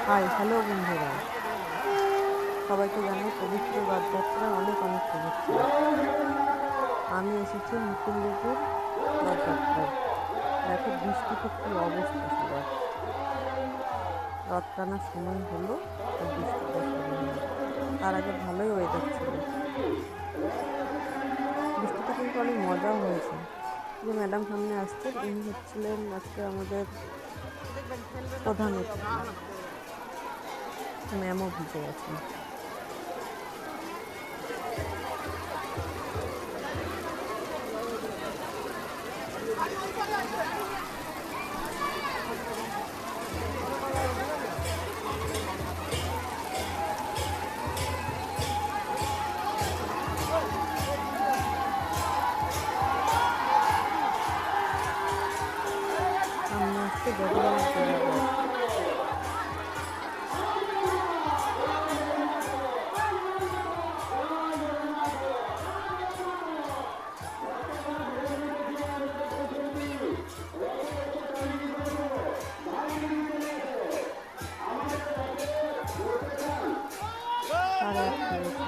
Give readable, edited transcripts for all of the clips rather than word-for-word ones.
Hi hello বন্ধুরা, সবাইকে জানাই পবিত্র রথযাত্রার অনেক অনেক শুভেচ্ছা। আমি এসেছি মুকুন্দপুর রথযাত্রায়। দেখো বৃষ্টিতে কি অবস্থা সবার। রথ টানার সময় হলো আর বৃষ্টিটা শুরু হলো। তার আগে ভালোই ওয়েদার ছিল, বৃষ্টিতে কিন্তু অনেক মজাও হয়েছে। যে ম্যাডাম সামনে আসছেন, ইনি হচ্ছিলেন আজকে আমাদের প্রধান অতিথি। ম্যামও ভিজে গেছেন। সামনে আসছে জগন্নাথ দেবের রথ। সাড়ে আটটা গেছে।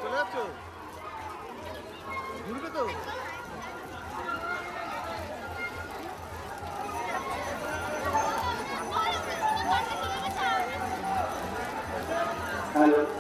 চলে যাচ্ছ ঘুরবে তো হ্যালো।